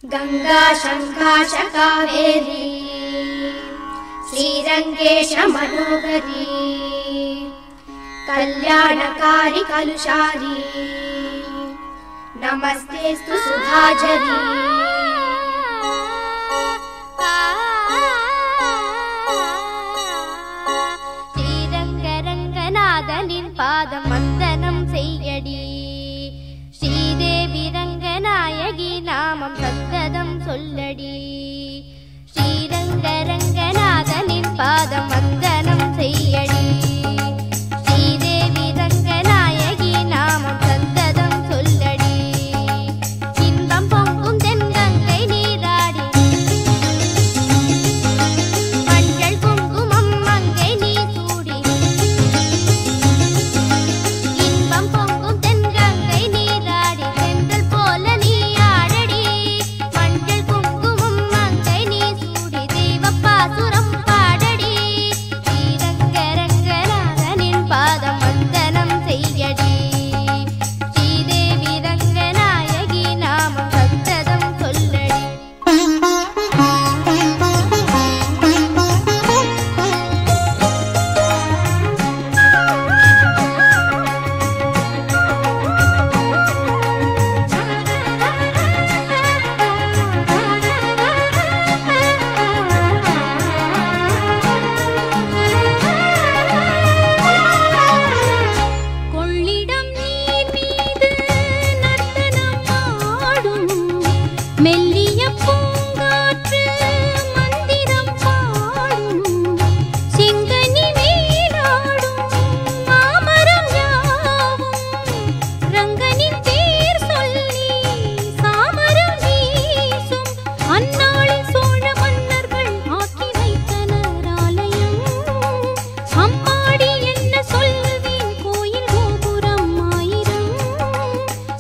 गंगा शंकाश कावेरी श्रीरंगेश मनोहरी कल्याणकारी कलुषारी नमस्तेस्तु सुधाझरी श्रीरंगरंगनाथनिन पादम वंदनम सेय्यडी श्रीदेवी रंगनायकी नामम सत्तदम सोल्लडी श्रीरंगरंगनाथनिन पादम वंदनम सेय्यडी श्रीदेवी रंगनायकी नामम सत्तदम सोल्लडी इन्बम पोंगुम तेन्गंगै नीराडी मंजल कुंकुमम मंगै नी सूडी इन्बम पोंगुम तेन्गंगै नीराडी तेंदल पोल नी आडडी मंजल कुंकुमम मंगै नी सूडी देवपासुरम पाडडी श्रीरंगरंगनाथनिन पादम वंदनम सेय्यडी श्रीदेवी रंगनायकी नामम सत्तदम सोल्लडी கொள்ளிடம் நீர் மீது நர்த்தனம் ஆடும் மெல்லிய பூங்காற்று மந்திரம் பாடும் செங்கனி மேலாடும் மாமரம் யாவும் ரங்கனின் பேர் சொல்லி சாமரம் வீசும் அந்நாளில் சோழ மன்னர்கள் ஆக்கி வைத்தனர் ஆலயம் அம்மாடி என்ன சொல்லுவேன் கோயில் கோபுரம் ஆயிரம்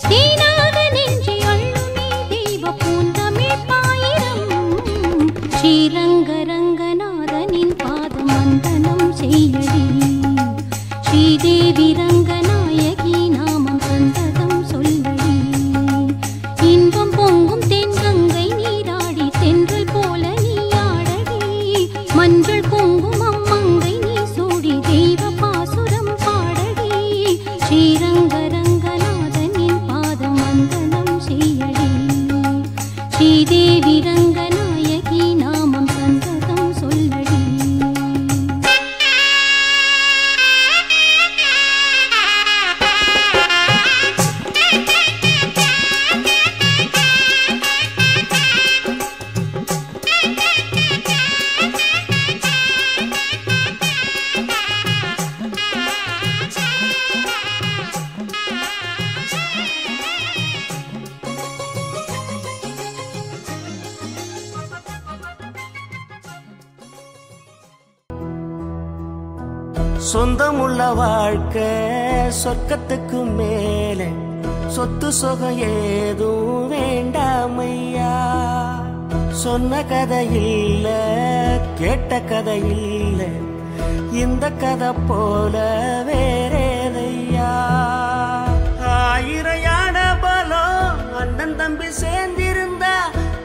தேனாக நெஞ்சை அள்ளுமே தெய்வ பூந்தமிழ் பாயிரம் ஸ்ரீரங்கரங்கநாதனின் பாதம் வந்தனம் செய்யடி ஸ்ரீதேவி ரங்கநாயகி நாமம் சந்ததம் சொல்லடி இன்பம் பொங்கும் தென்கங்கை நீராடி தென்றல் போல நீ ஆடடி மஞ்சள் குங்குமம் மங்கை நீ சூடி தெய்வ பாசுரம் பாடடி ஸ்ரீரங்கரங்கநாதனின் பாதம் வந்தனம் செய்யடி ஸ்ரீதேவி ரங்கநாயகி நாமம் சந்ததம் சொல்லடி சொந்தமுள்ள வாழ்க்கை சொர்க்கத்துக்கு மேலே சொத்து சொகம் ஏதும் வேண்டாமையா சொன்ன கதை இல்ல கேட்ட கதை இல்ல இந்த கதை போல வேறேதையா ஆயிரம் யானை பலம் அண்ணன் தம்பி சேர்ந்திருந்தா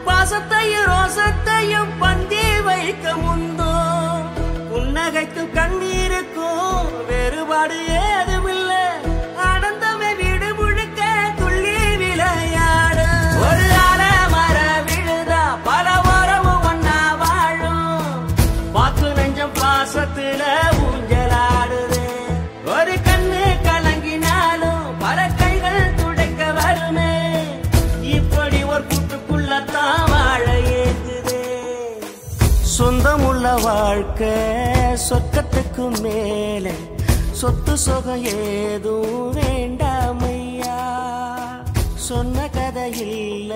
பாசத்தையும் ரோசத்தையும் பந்தி வைக்க முந்தோ புன்னகைக்கும் கண்ணீருக்கும் வேறுபாடு ஏதுமில்ல ஆனந்தமே வீடு முழுக்க துள்ளி விளையாடு ஒரு மர விழுதா பல உறவும் ஒன்னா வாழும் பாக்கு நெஞ்சம் பாசத்துல ஊஞ்சலாடுது ஒரு கண்ணு கலங்கினாலும் பல கைகள் துடைக்க வருமே இப்படி ஒரு கூட்டுக்குள்ளத்தான் வாழ ஏங்குது சொந்தமுள்ள வாழ்க்கை சொர்க்கத்துக்கு மேலே சொத்து சொகம் ஏதும் வேண்டாமையா சொன்ன கதை இல்ல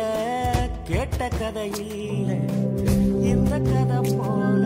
கேட்ட கதை இல்ல இந்த கதை போல